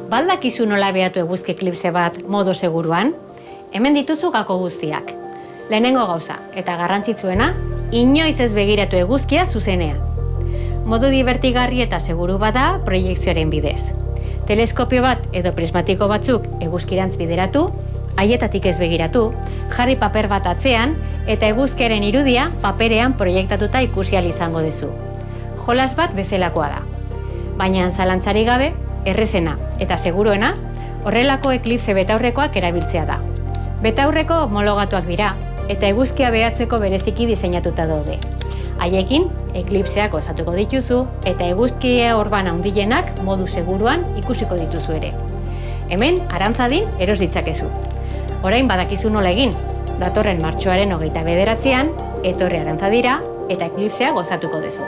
Baldakizu nola beatu eguzki eklipse bat modu seguruan? Hemen dituzu gako guztiak. Lehenengo gauza, eta garrantzitsuena, inoiz ez begiratu eguzkia zuzenean. Modu divertigarri eta seguru bada proiekzioaren bidez. Teleskopio bat edo prismatiko batzuk eguzkirantz bideratu, haietatik ez begiratu, jarri paper bat atzean, eta eguzkiaren irudia paperean proiektatuta ikusi ahal izango duzu. Jolas bat bezalakoa da. Baina zalantzarik gabe, errezena eta seguruena, horrelako eklipse betaurrekoak erabiltzea da. Betaurreko homologatuak dira, eta eguzkia behatzeko bereziki diseinatuta daude. Haiekin, eklipseak osatuko dituzu, eta eguzkia orban handienak modu seguruan ikusiko dituzu ere. Hemen, arantzadin eros ditzakezu. Orain badakizu nola egin, datorren martxoaren 29an, etorri arantzadira, eta eklipsea gozatuko duzu.